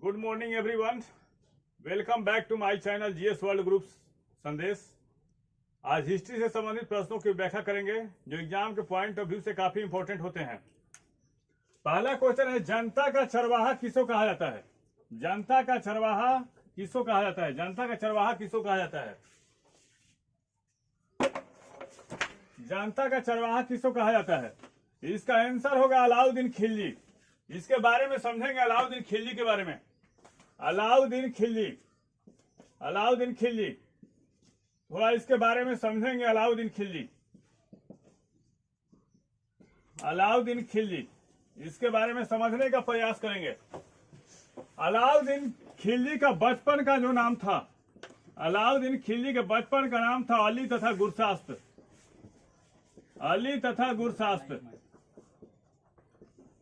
Good morning everyone, welcome back to my channel GS world group Sandesh. आज history से संबंधित प्रश्नों की व्याख्या करेंगे जो एग्जाम के पॉइंट ऑफ व्यू से काफी इंपॉर्टेंट होते हैं। पहला क्वेश्चन है, जनता का चरवाहा किसको कहा जाता है? जनता का चरवाहा किसको कहा जाता है? जनता का चरवाहा किसको कहा जाता है? जनता का चरवाहा किसको कहा जाता है? इसका आंसर होगा अलाउद्दीन खिलजी। इसके बारे में समझेंगे, अलाउद्दीन खिलजी के बारे में। अलाउद्दीन खिलजी, अलाउद्दीन खिलजी, थोड़ा इसके बारे में समझेंगे। अलाउद्दीन खिलजी, अलाउद्दीन खिलजी, इसके बारे में समझने का प्रयास करेंगे। अलाउद्दीन खिलजी का बचपन का जो नाम था, अलाउद्दीन खिलजी के बचपन का नाम था अली तथा गुरशास्त्र। अली तथा गुरशास्त्र।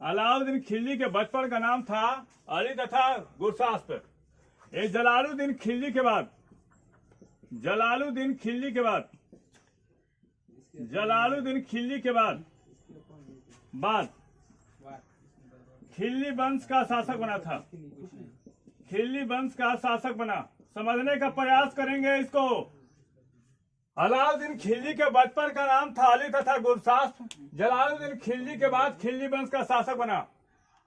अलाउद्दीन खिलजी के बचपन का नाम था अली तथा गुरशास्त्र। ये जलालुद्दीन खिलजी के बाद, जलालुद्दीन खिलजी के बाद, जलालुद्दीन खिलजी के बाद खिलजी वंश का शासक बना था। खिलजी वंश का शासक बना। समझने का प्रयास करेंगे इसको। अलाउद्दीन खिलजी के बचपन का नाम था अली तथा गुरशास्त्र। जलालुद्दीन खिलजी के बाद खिलजी वंश का शासक बना।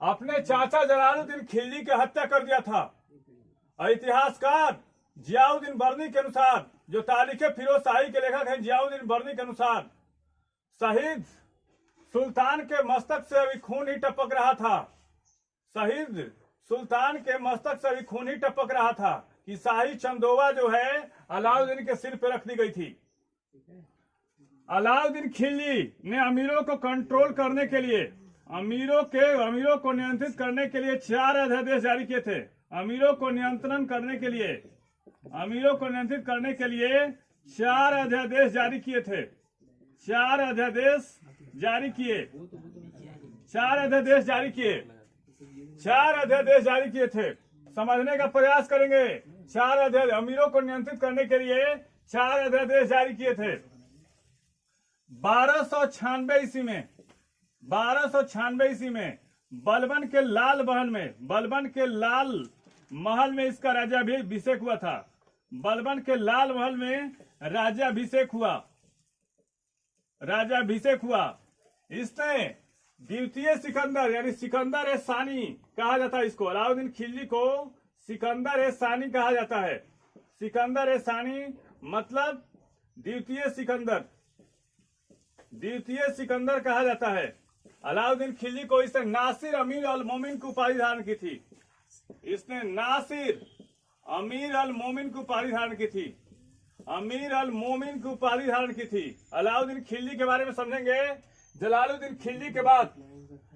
अपने चाचा जलालुद्दीन खिलजी की हत्या कर दिया था। इतिहासकार जियाउद्दीन बर्नी के अनुसार, जो तारीखे फिरोज शाही के लेखक हैं जियाउद्दीन बर्नी के अनुसार, शहीद सुल्तान के मस्तक से अभी खून ही टपक रहा था। शहीद सुल्तान के मस्तक से अभी खून ही टपक रहा था कि शाही चंदोवा जो है अलाउद्दीन के सिर पे रख दी गई थी। अलाउद्दीन खिलजी ने अमीरों को कंट्रोल करने के लिए, अमीरों को नियंत्रित करने के लिए 4 अध्यादेश जारी किए थे। अमीरों को नियंत्रण करने के लिए, अमीरों को नियंत्रित करने के लिए 4 अध्यादेश जारी किए थे। 4 अध्यादेश जारी किए, 4 अध्यादेश जारी किए, 4 अध्यादेश जारी किए थे। समझने का प्रयास करेंगे। 4 अध्यादेश अमीरों को नियंत्रित करने के लिए 4 अध्यादेश जारी किए थे। 1296 ईस्वी में, 1296 ईस्वी में बलबन के लाल महल में, बलबन के लाल महल में इसका राज्याभिषेक हुआ था। बलबन के लाल महल में राज्याभिषेक हुआ, राज्याभिषेक हुआ। इसने द्वितीय सिकंदर यानी सिकंदर ए सानी कहा जाता है इसको। अलाउद्दीन खिलजी को सिकंदर ए सानी कहा जाता है। सिकंदर ए सानी मतलब द्वितीय सिकंदर, द्वितीय सिकंदर कहा जाता है। अलाउद्दीन खिलजी को इसने नासिर अमीर अल मोमिन की उपाधि धारण की थी। इसने नासिर अमीर अल मोमिन की उपाधि धारण की थी। अमीर अल मोमिन की उपाधि धारण की थी। अलाउद्दीन खिलजी के बारे में समझेंगे। जलालुद्दीन खिलजी के बाद,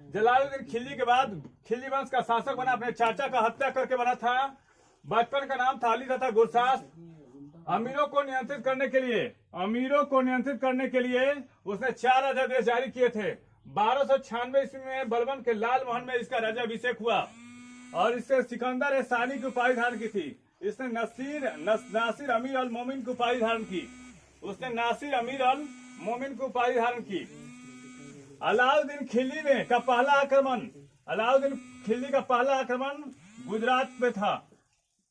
जलालुद्दीन खिलजी के बाद खिलजी वंश का शासक बना। अपने चाचा का हत्या करके बना था। बचपन का नाम था अली तथा गुरशास्त्र। अमीरों को नियंत्रित करने के लिए, अमीरों को नियंत्रित करने के लिए उसने 4 अध्यादेश जारी किए थे। 1296 ईस्वी में बलबन के लाल महल में इसका राज्याभिषेक हुआ और इससे सिकंदर ए सानी की उपाधि धारण की थी। इसने नासिर अमीर अल मोमिन की उपाधि धारण की। उसने नासिर अमीर अल मोमिन की उपाधि धारण की। अलाउद्दीन खिलजी ने का पहला आक्रमण, अलाउद्दीन खिलजी का पहला आक्रमण गुजरात पे था।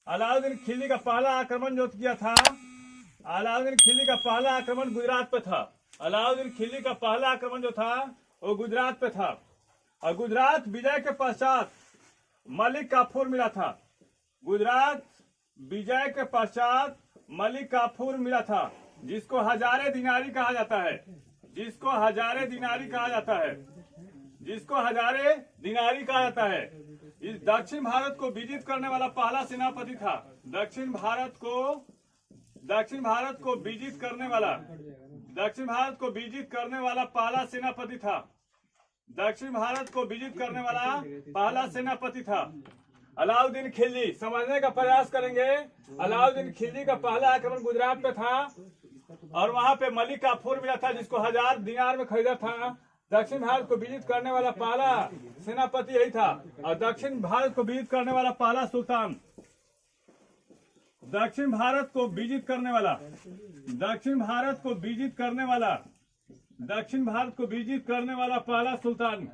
अलाउद्दीन खिलजी का पहला आक्रमण जो किया था, अलाउद्दीन खिलजी का पहला आक्रमण गुजरात पे था। अलाउद्दीन खिलजी का पहला आक्रमण जो था वो गुजरात पे था। और गुजरात विजय के पश्चात मलिक काफूर मिला था। गुजरात विजय के पश्चात मलिक काफूर मिला था, जिसको हजारे दिनारी कहा जाता है, जिसको हजारे दिनारी कहा जाता है, जिसको हजारे दिनारी कहा जाता है। इस दक्षिण भारत को विजित करने वाला पहला सेनापति था। दक्षिण भारत को विजित करने वाला, दक्षिण भारत को विजित करने वाला पहला सेनापति था। दक्षिण भारत को विजित करने वाला पहला सेनापति था अलाउद्दीन खिलजी। समझने का प्रयास करेंगे। अलाउद्दीन खिलजी का पहला आक्रमण गुजरात पे था और वहां पे मलिक काफूर मिला था, जिसको 1000 दिनार में खरीदा था। दक्षिण भारत को विजित करने वाला पहला सेनापति यही था। और दक्षिण भारत को विजित करने वाला पहला सुल्तान, दक्षिण भारत को विजित करने वाला, दक्षिण भारत को विजित करने वाला, दक्षिण भारत को विजित करने वाला पहला सुल्तान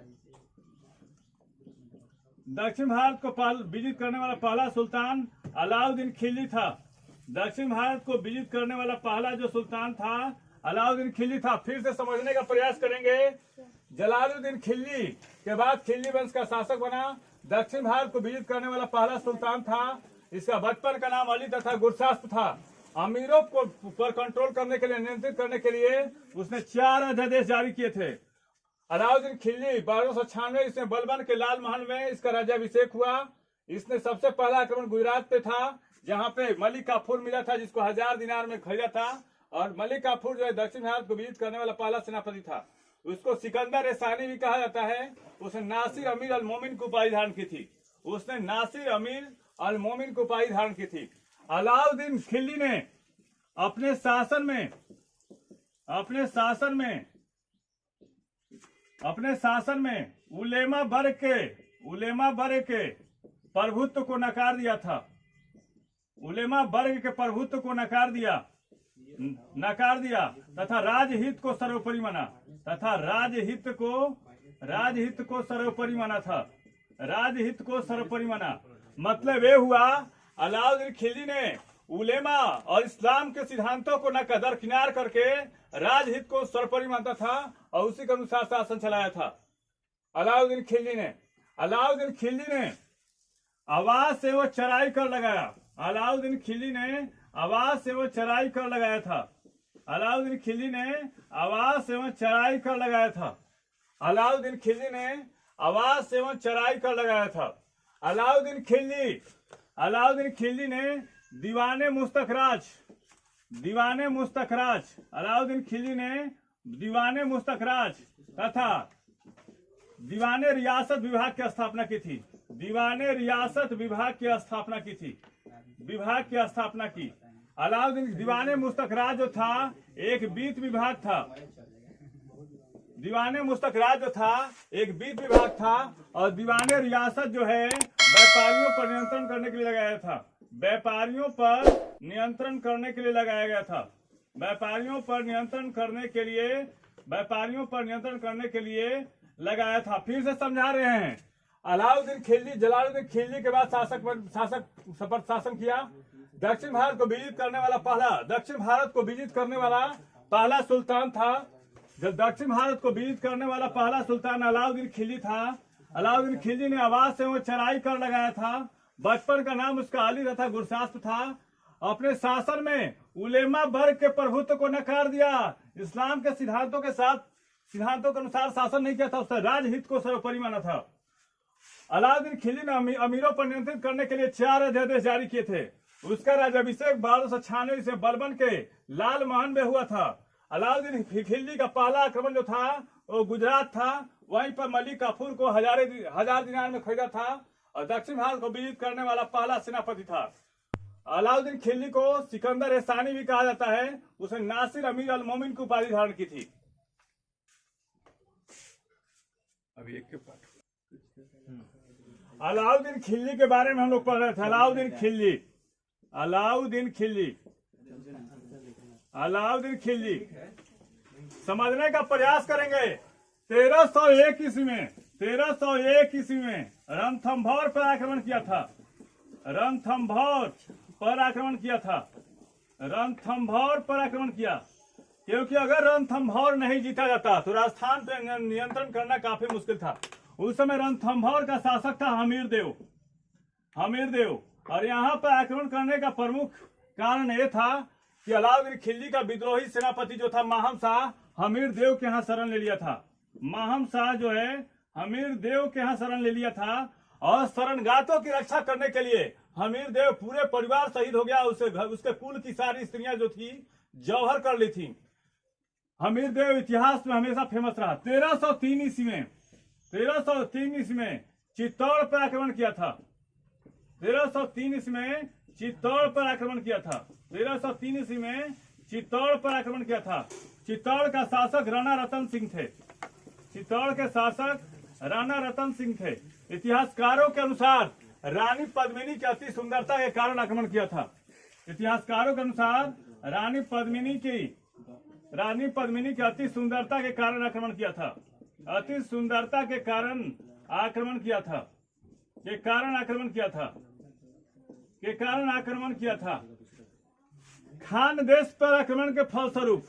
दक्षिण भारत को विजित करने वाला पहला सुल्तान अलाउद्दीन खिलजी था। दक्षिण भारत को विजित करने वाला पहला जो सुल्तान था अलाउद्दीन खिलजी था। फिर से समझने का प्रयास करेंगे। जलालुद्दीन खिलजी के बाद खिलजी वंश का शासक बना। दक्षिण भारत को विजित करने वाला पहला सुल्तान था। इसका बचपन का नाम अली तथा गुरशास्प था। अमीरों को पर कंट्रोल करने के लिए, नियंत्रित करने के लिए उसने 4 अध्यादेश जारी किए थे। अलाउद्दीन खिलजी 1296 इसमें बलबन के लाल महल में इसका राज्याभिषेक हुआ। इसने सबसे पहला आक्रमण गुजरात पे था, जहां पे मलिक काफूर मिला था, जिसको 1000 दिनार में खरीदा था। और मलिक काफूर जो है दक्षिण भारत को विजित करने वाला पहला सेनापति था। उसको सिकंदर सानी भी कहा जाता है। उसने नासिर अमीर अल मोमिन को उपाधि धारण की थी। उसने नासिर अमीर अल मोमिन को उपाधि धारण की थी। अलाउद्दीन खिलजी ने अपने शासन में उलेमा वर्ग के प्रभुत्व को नकार दिया था। उलेमा वर्ग के प्रभुत्व को नकार दिया तथा राजहित को सर्वोपरि माना। मतलब ये हुआ अलाउद्दीन खिलजी ने उलेमा और इस्लाम के सिद्धांतों को दरकिनार करके राजहित को सर्वोपरि मानता था और उसी के अनुसार शासन चलाया था। अलाउद्दीन खिलजी ने आवाज से वो चराई कर लगाया। अलाउद्दीन खिलजी ने आवाज से वो चराई कर लगाया था। अलाउद्दीन खिलजी ने आवाज से वो चराई कर लगाया था। अलाउद्दीन खिलजी ने दीवाने मुस्तखराज तथा दीवाने रियासत विभाग की स्थापना की। अलाउद्दीन दीवाने मुस्तखराज जो था एक वित्त विभाग था। और दीवाने रियासत जो है व्यापारियों पर नियंत्रण करने के लिए लगाया था। व्यापारियों पर नियंत्रण करने के लिए लगाया था। फिर से समझा रहे हैं। जलालुद्दीन खिलजी के बाद शासन किया। दक्षिण भारत को विजित करने वाला पहला सुल्तान था। जब दक्षिण भारत को विजित करने वाला पहला सुल्तान अलाउद्दीन खिलजी था। अलाउद्दीन खिलजी ने आवाज से वो चराई कर लगाया था। बचपन का नाम उसका अली तथा गुरशास्प था। अपने शासन में उलेमा वर्ग के प्रभुत्व को नकार दिया। इस्लाम के सिद्धांतों के अनुसार शासन नहीं किया था। उसने राजहित को सर्वोपरि माना था। अलाउद्दीन खिलजी ने अमीरों पर नियंत्रित करने के लिए 4 अध्यादेश जारी किए थे। उसका राज्याभिषेक 1296 से बलबन के लाल महल में हुआ था। अलाउद्दीन खिलजी का पहला आक्रमण जो था वो गुजरात था। वहीं पर मलिक काफूर को 1000 दिनार में खरीदा था और दक्षिण भारत को विजित करने वाला पहला सेनापति था। अलाउद्दीन खिलजी को सिकंदर सानी भी कहा जाता है। उसने नासिर अमीर अल मोमिन की उपाधि धारण की थी। अभी एक के पास अलाउद्दीन खिलजी के बारे में हम लोग पढ़ रहे थे। अलाउद्दीन खिलजी समझने का प्रयास करेंगे। 1301 ईस्वी में रणथंभौर पर आक्रमण किया था। क्योंकि अगर रणथंभौर नहीं जीता जाता तो राजस्थान पर नियंत्रण करना काफी मुश्किल था। उस समय रणथंभौर का शासक था हमीर देव। और यहाँ पर आक्रमण करने का प्रमुख कारण यह था कि अलाउद्दीन खिलजी का विद्रोही सेनापति जो था माहम शाह हमीर देव के यहाँ शरण ले लिया था। और शरणगातों की रक्षा करने के लिए हमीर देव पूरे परिवार शहीद हो गया। उसके कुल की सारी स्त्रियां जो थी जौहर कर ली थी। हमीर देव इतिहास में हमेशा फेमस रहा। 1303 ईस्वी में चित्तौड़ पर आक्रमण किया था। 1303 ईस्वी में चित्तौड़ पर आक्रमण किया था। चित्तौड़ का शासक राणा रतन सिंह थे। इतिहासकारों के अनुसार रानी पद्मिनी की अति सुंदरता के कारण आक्रमण किया था। रानी पद्मिनी की अति सुंदरता के कारण आक्रमण किया था। के कारण आक्रमण किया था, के कारण आक्रमण किया था। खानदेश पर आक्रमण के फलस्वरूप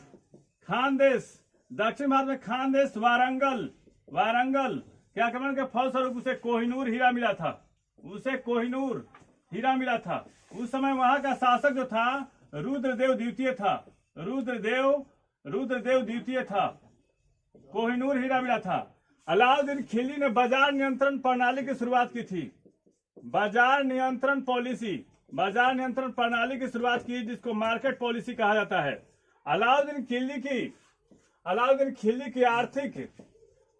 खानदेश, दक्षिण भारत में खानदेश वारंगल के आक्रमण के फलस्वरूप उसे कोहिनूर हीरा मिला था, उसे कोहिनूर हीरा मिला था। उस समय वहां का शासक जो था रुद्रदेव द्वितीय था, रुद्रदेव द्वितीय था। कोहिनूर हीरा मिला था। अलाउद्दीन खिलजी ने बाजार नियंत्रण प्रणाली की शुरुआत की थी, बाजार नियंत्रण प्रणाली की शुरुआत की, जिसको मार्केट पॉलिसी कहा जाता है। अलाउद्दीन खिलजी की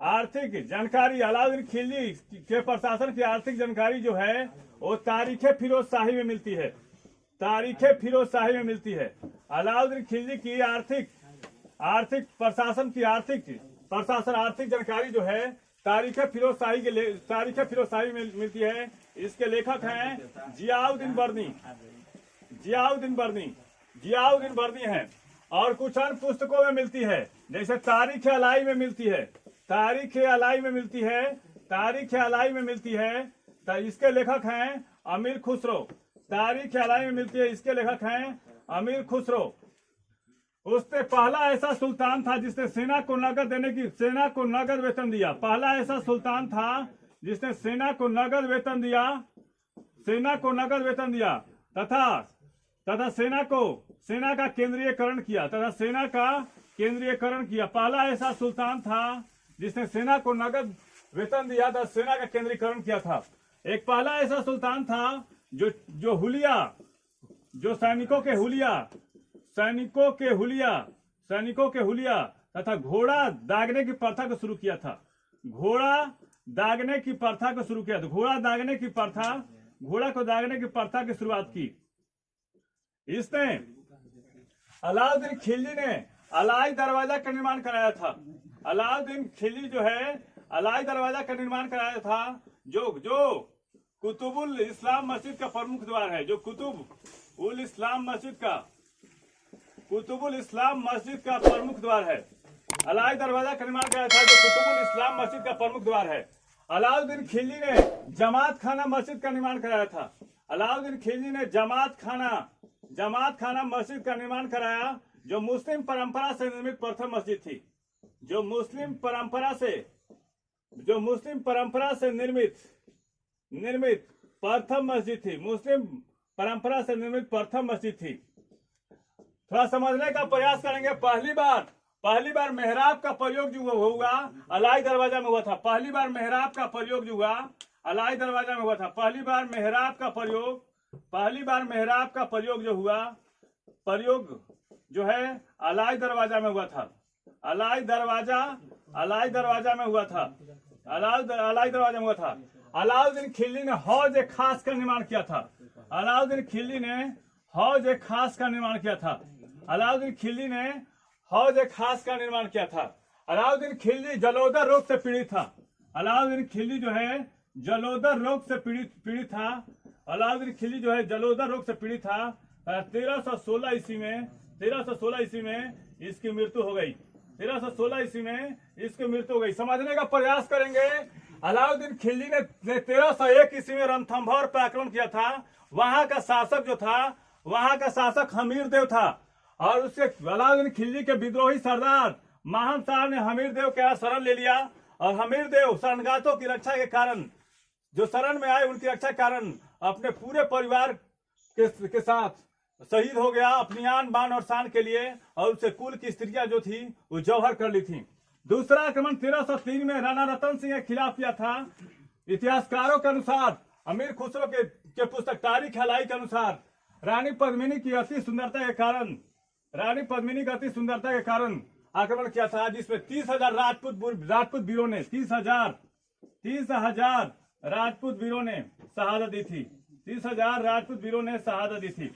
आर्थिक जानकारी, अलाउद्दीन खिलजी के प्रशासन की आर्थिक जानकारी जो है वो तारीखे फिरोज शाही में मिलती है, अलाउद्दीन खिलजी की आर्थिक जानकारी जो है तारीखे फिरोज शाही में मिलती है। इसके लेखक हैं जियाउद्दीन बर्नी हैं। और कुछ अन्य पुस्तकों में मिलती है, जैसे तारीख अलाई में मिलती है। तो इसके लेखक हैं अमीर खुसरो, तारीख अलाई में मिलती है, इसके लेखक हैं अमीर खुसरो। उसने पहला ऐसा सुल्तान था जिसने सेना को नगद वेतन दिया, पहला ऐसा सुल्तान था जिसने सेना को नगद वेतन दिया तथा सेना का केंद्रीयकरण किया, पहला ऐसा सुल्तान था जिसने सेना को नगद वेतन दिया था, सेना का केंद्रीकरण किया था। एक पहला ऐसा सुल्तान था जो हुलिया, जो सैनिकों के हुलिया तथा घोड़ा दागने की प्रथा को शुरू किया था, घोड़ा को दागने की प्रथा की शुरुआत की। इसने अलाउद्दीन खिलजी ने अलाई दरवाजा का निर्माण कराया था, अलाउद्दीन खिलजी जो है अलाई दरवाजा का निर्माण कराया था, जो कुतुबुल इस्लाम मस्जिद का प्रमुख द्वार है, जो कुतुबुल इस्लाम मस्जिद का प्रमुख द्वार है। अलाई दरवाजा का निर्माण कराया था जो कुतुबुल इस्लाम मस्जिद का प्रमुख द्वार है। अलाउद्दीन खिलजी ने जमात खाना मस्जिद का निर्माण कराया था, अलाउद्दीन खिलजी ने जमात खाना मस्जिद का निर्माण कराया, जो मुस्लिम परंपरा से निर्मित प्रथम मस्जिद थी, जो मुस्लिम परंपरा से निर्मित प्रथम मस्जिद थी, थोड़ा समझने का प्रयास करेंगे। पहली बार मेहराब का प्रयोग जो हुआ अलाई दरवाजा में हुआ था, पहली बार मेहराब का प्रयोग जो हुआ अलाई दरवाजा में हुआ था, पहली बार मेहराब का प्रयोग जो है अलाई दरवाजा में हुआ था, अलाई दरवाजा में हुआ था। अलाउद्दीन खिलजी ने हौज खास का निर्माण किया था, अलाउद्दीन खिलजी ने हौज खास का निर्माण किया था। अलाउद्दीन खिलजी जलोदर रोग से पीड़ित था, अलाउद्दीन खिलजी जो है जलोदर रोग से पीड़ित था। अलाउद्दीन खिलजी जो है जलोदर रोग से पीड़ित था। 1316 ईस्वी में इसकी मृत्यु हो गई, 1316 ईस्वी में इसकी मृत्यु हो गई। समझने का प्रयास करेंगे। अलाउद्दीन खिलजी ने 1301 ईस्वी में रणथंभौर पर आक्रमण किया था। वहां का शासक हमीर देव था और उसके अलाउद्दीन खिलजी के विद्रोही सरदार माहम साहब ने हमीर देव के यहाँ शरण ले लिया और हमीर देव शरणगातों की रक्षा के कारण, जो शरण में आए उनकी रक्षा के कारण अपने पूरे परिवार के साथ शहीद हो गया अपनी आन बान और शान के लिए, और उससे कुल की स्त्रियां जो थी वो जौहर कर ली थी। दूसरा आक्रमण 1303 में राणा रतन सिंह के खिलाफ किया था। इतिहासकारों के अनुसार, अमीर खुसरो के पुस्तक तारीख अलाई के अनुसार रानी पद्मिनी की अति सुंदरता के कारण आक्रमण किया था, जिसमें 30,000 राजपूत वीरों ने 30,000 राजपूत वीरों ने शहादत दी थी, 30,000 राजपूत वीरों ने शहादत दी थी।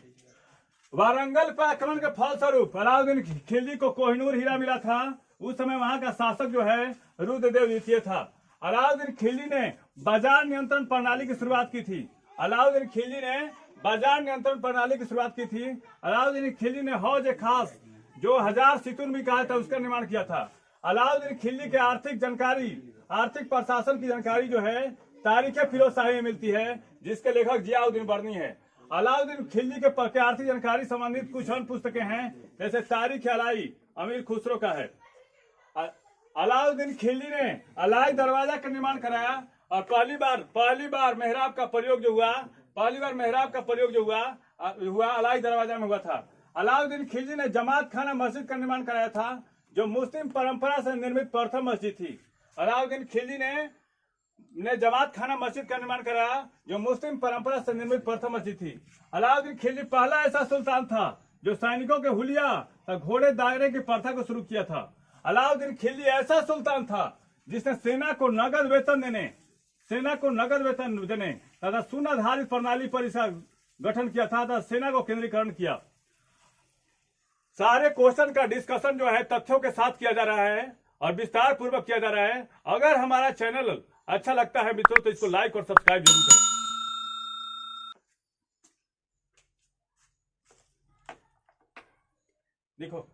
वारंगल पर आक्रमण के फलस्वरूप अलाउद्दीन खिलजी को कोहिनूर हीरा मिला था। उस समय वहां का शासक जो है रुद्रदेव द्वितीय था। अलाउद्दीन खिलजी ने बाजार नियंत्रण प्रणाली की शुरुआत की थी। अलाउद्दीन खिलजी ने हौज खास, जो 1000 सितुन भी कहा था, उसका निर्माण किया था। अलाउद्दीन खिलजी के आर्थिक प्रशासन की जानकारी जो है तारीख फिरोजशाही में मिलती है, जिसके लेखक जियाउद्दीन बर्नी है। अलाउद्दीन खिलजी के आर्थिक जानकारी संबंधित कुछ अन्य पुस्तकें हैं, जैसे तारीख अलाई अमीर खुसरो का है। अलाउद्दीन खिलजी ने अलाई दरवाजा का निर्माण कराया और पहली बार मेहराब का प्रयोग जो हुआ अलाई दरवाजा में हुआ था। अलाउद्दीन खिलजी ने जमात खाना मस्जिद का निर्माण कराया था, जो मुस्लिम परंपरा से निर्मित प्रथम मस्जिद थी। अलाउद्दीन खिलजी ने जमात खाना मस्जिद का निर्माण कराया, जो मुस्लिम परंपरा से निर्मित प्रथम मस्जिद थी। अलाउद्दीन खिलजी पहला ऐसा सुल्तान था जो सैनिकों के हुलिया और घोड़े दायरे की प्रथा को शुरू किया था। अलाउद्दीन खिलजी ऐसा सुल्तान था जिसने सेना को नगद वेतन देने तथा शून्य आधारित प्रणाली पर इसका गठन किया था तथा सेना को केंद्रीकरण किया। सारे क्वेश्चन का डिस्कशन जो है तथ्यों के साथ किया जा रहा है और विस्तार पूर्वक किया जा रहा है। अगर हमारा चैनल अच्छा लगता है मित्रों, तो इसको लाइक और सब्सक्राइब जरूर करें। देखो